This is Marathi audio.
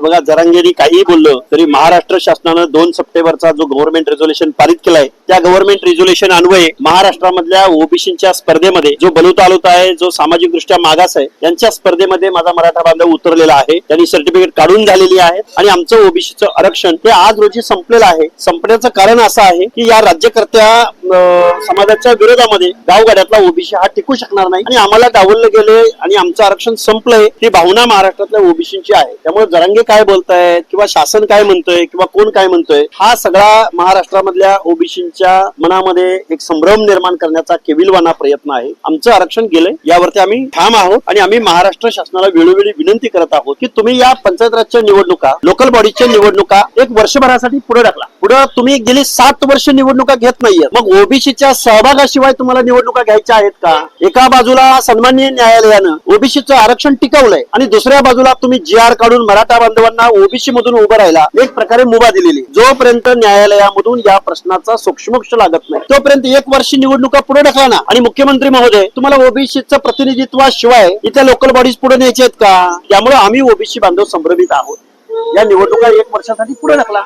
बघा, जरांगेंनी काहीही बोललं तरी महाराष्ट्र शासनानं 2 सप्टेंबरचा जो गव्हर्नमेंट रेझोल्युशन पारित केलाय त्या गव्हर्नमेंट रेझोल्युशन अन्वये महाराष्ट्रामधल्या ओबीसीच्या स्पर्धेमध्ये जो बलुतालुत आहे, जो सामाजिक दृष्ट्या मागास आहे, यांच्या स्पर्धेमध्ये माझा मराठा बांधव उतरलेला आहे. त्यांनी सर्टिफिकेट काढून झालेली आहेत आणि आमचं ओबीसीचं आरक्षण हे आज रोजी संपलेलं आहे. संपण्याचं कारण असं आहे की या राज्यकर्त्या समाजाच्या विरोधामध्ये गावगाड्यातला ओबीसी हा टिकू शकणार नाही आणि आम्हाला डावललं गेले आणि आमचं आरक्षण संपलंय ही भावना महाराष्ट्रातल्या ओबीसींची आहे. त्यामुळे जरांगे काय बोलतायत किंवा शासन काय म्हणतोय किंवा कोण काय म्हणतोय, हा सगळा महाराष्ट्रामधल्या ओबीसींच्या मनामध्ये एक संभ्रम निर्माण करण्याचा केविलवाना प्रयत्न आहे. आमचं आरक्षण गेलंय, यावरती आम्ही ठाम आहोत आणि आम्ही महाराष्ट्र शासनाला वेळोवेळी विनंती करत आहोत की तुम्ही या पंचायत राजच्या निवडणुका, लोकल बॉडीच्या निवडणुका एक वर्षभरासाठी पुढे ढकला. पुढे तुम्ही गेली 7 वर्ष निवडणुका घेत नाहीये, मग ओबीसीच्या सहभागाशिवाय तुम्हाला निवडणुका घ्यायच्या आहेत का? एका बाजूला सन्माननीय न्यायालयानं ओबीसीचं आरक्षण टिकवलंय आणि दुसऱ्या बाजूला तुम्ही GR काढून मराठा बांधवांना ओबीसी मधून उभं राहायला एक प्रकारे मुभा दिलेली. जोपर्यंत न्यायालयामधून या प्रश्नाचा सूक्ष्मोक्ष लागत नाही तोपर्यंत 1 वर्ष निवडणुका पुढे ढकला ना. आणि मुख्यमंत्री महोदय, तुम्हाला ओबीसीचं प्रतिनिधित्वाशिवाय इथल्या लोकल बॉडीज पुढे न्यायचे आहेत का? त्यामुळे आम्ही ओबीसी बांधव संभ्रमित आहोत. या निवडणुका 1 वर्षासाठी पुढे ढकला.